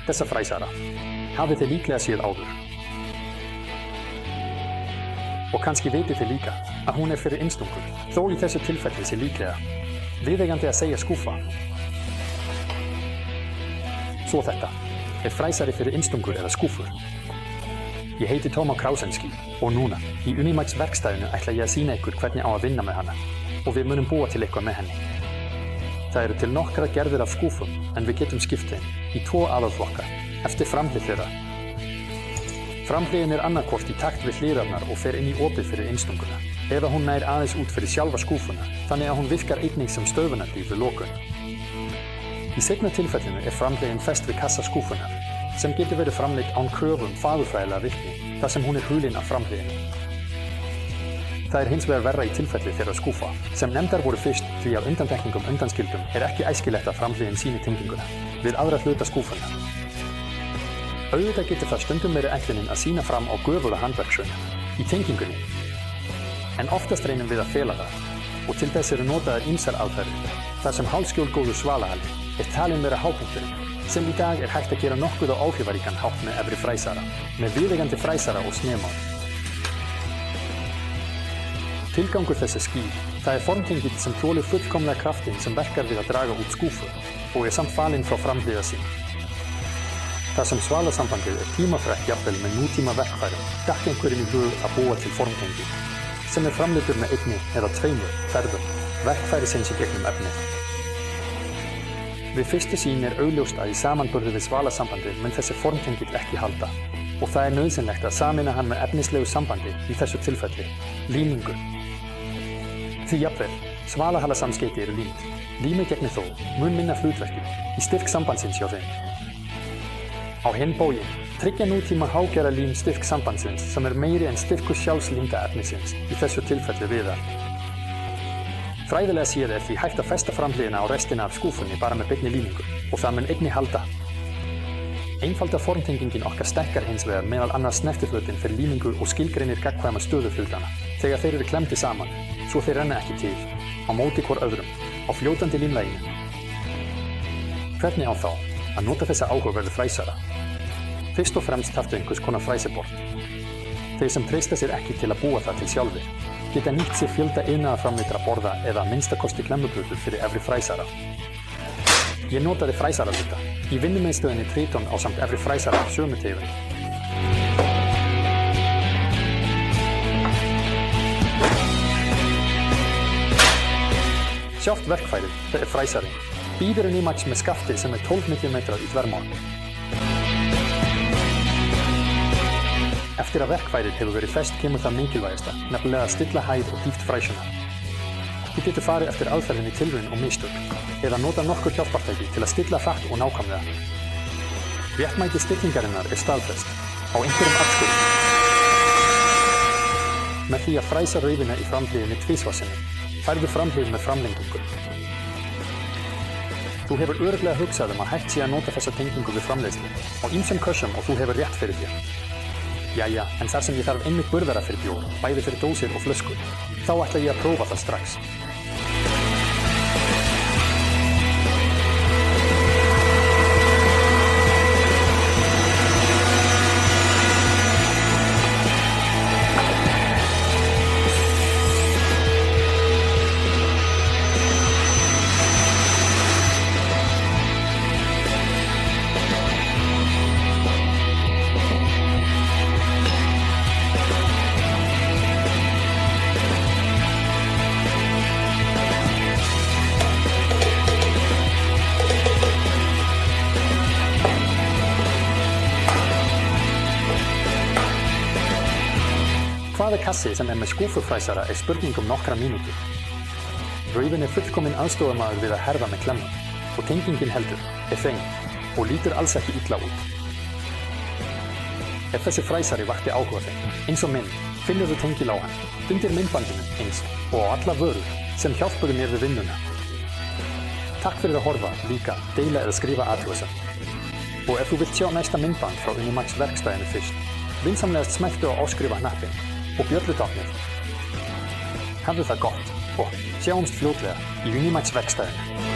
þessa fræsara hafið þið líklega séð áður. Og kannski vitið þið líka að hún fyrir innstungur, þó í þessu tilfelli sé líklega viðeigandi að segja skúfa. Svo þetta fræsari fyrir innstungur eða skúfur. Ég heiti Tómas Krausenski og núna í Unimax verkstæðinu ætla ég að sýna ykkur hvernig á að vinna með hana og við munum búa til eitthvað með henni. Það eru til nokkrar gerðir af skúfum en við getum skipt þeim í 2 aðalflokka eftir framhlið þeirra. Framhliðin annarkvort í takt við hliðarnar og fer inn í opið fyrir innstunguna eða hún nær aðeins út fyrir sjálfa skúfuna þannig að hún virkar einnig sem stöðvunardýr við lokun. Í seinna tilfellinu framhliðin fest við kassa skúfunar sem getur verið framleidd án kröfu fagurfræðilega virkni þar sem hún hulin af framhliðinni. Það hins vegar verra í tilfelli þeirra skúfa sem nefndar voru fyrst því að undantekningum undanskildum ekki æskilegt að framhliðin sýni tenginguna við aðra hluta skúfunar. Auðvitað getur það stundum verið ætlunin að sýna fram á göfuga handverksraunina í tengingunni. En oftast reynum við að fela það og til þess eru notaðar ýmsar aðferðir þar sem hálfskjólgóður svalahali talinn vera hápunkturinn sem í dag hægt að gera nokkuð á áhrifaríkan hátt með efri fræsara, með viðeigandi fræsara og snefmál. Tilgangur þess skýr. Það formtengill sem þolir fullkomlega kraftinn sem verkar við að draga út skúfu og samt falinn frá framhliða sín. Það sem svalasambandið tímafrekt jafnvel með nútíma verkfærum datt einhverjum í hug að búa til formtengill sem framleiddur með 1 eða 2 ferðum verkfærisins í gegnum efnið. Við fyrstu sýn augljóst að í samanburði við svalasambandið mun þessi formtengill ekki halda og það nauðsynlegt að sameina hann með efnislegu sambandi í þessu tilfelli, límingu. Því jafnvel, svalahalasamskeyti límd. Límið gegnir þó mun minna hlutverki í styrk sambandsins hjá þeim. Á hinn bóginn tryggja nútíma hágera lím styrk sambandsins sem meiri en styrkur sjálfslímda efnisins í þessu tilfelli viðar. Fræðilega séð því hægt að festa framhliðina á restina af skúfunni bara með beinni límingu og það mun einnig halda. Einfalda formtengingin okkar stekkar hins vegar meðal annars snertifötin fyrir límingu og skilgreinir gagnkvæma stöðu hlutana þegar þeir eru klemmdir saman, svo þeir renna ekki til, á móti hvor öðrum, á fljótandi límlæginu. Hvernig á þá að nota þessa áhugaverðu fræsara? Fyrst og fremst þarftu einhvers konar fræsiborð. Þeir sem treysta sér ekki til að búa það til sjálfir geta nýtt sér fjölda iðnaðarframleiddra borða eða að minnsta kosti klemmubrútur fyrir efri fræsara. Ég notaði fræsaraluta í vinnumiðstöðinni Triton ásamt efri fræsara af sömu tegund. Sjálft verkfærið, fræsarinn, býður Unimax með skafti sem 12 mm í þvermál. Eftir að verkfærið hefur verið fest kemur það mikilvægasta, nefnilega að stilla hæð og dýpt fræsunar. Þú getur farið eftir aðferðinni tilraun og mistök, eða nota nokkur hjálpartæki til að stilla hratt og nákvæmlega. Réttmæti stillingarinnar staðfest á einhverjum afstöðum. Með því að fræsa raufina í framhliðinni tvisvarsinnum, færðu framhlið með framlengingu. Þú hefur örugglega hugsað að hægt sé að nota þessa tengingu við framleiðslu á ýmsum kössum og þú hefur rétt fyrir þér. Jæja, en þar sem ég þarf einmitt burðara fyrir bjór, bæði fyrir dósir og flöskur, þá ætla ég að prófa það strax. Hvaða kassi sem með skúfufræsara spurning nokkra mínútur. Raufin fullkominn aðstoðarmaður við að herða með klemman og tengingin heldur, hrein og lítur alls ekki illa út. Ef þessi fræsari vakti áhuga þeim, eins og minn, finnur þú tengil á hann, undir myndbandinu eins og á alla vörur sem hjálpuðu mér við vinnuna. Takk fyrir að horfa, líka, deila eða skrifa athugasemd. Og ef þú vilt sjá næsta myndband frá Unimax verkstæðinu fyrst, vinsamlegast smelltu á áskrifa hnappinn og bjöllutáknið. Hafðu það gott og sjáumst fljótlega í Unimax verkstæðinu.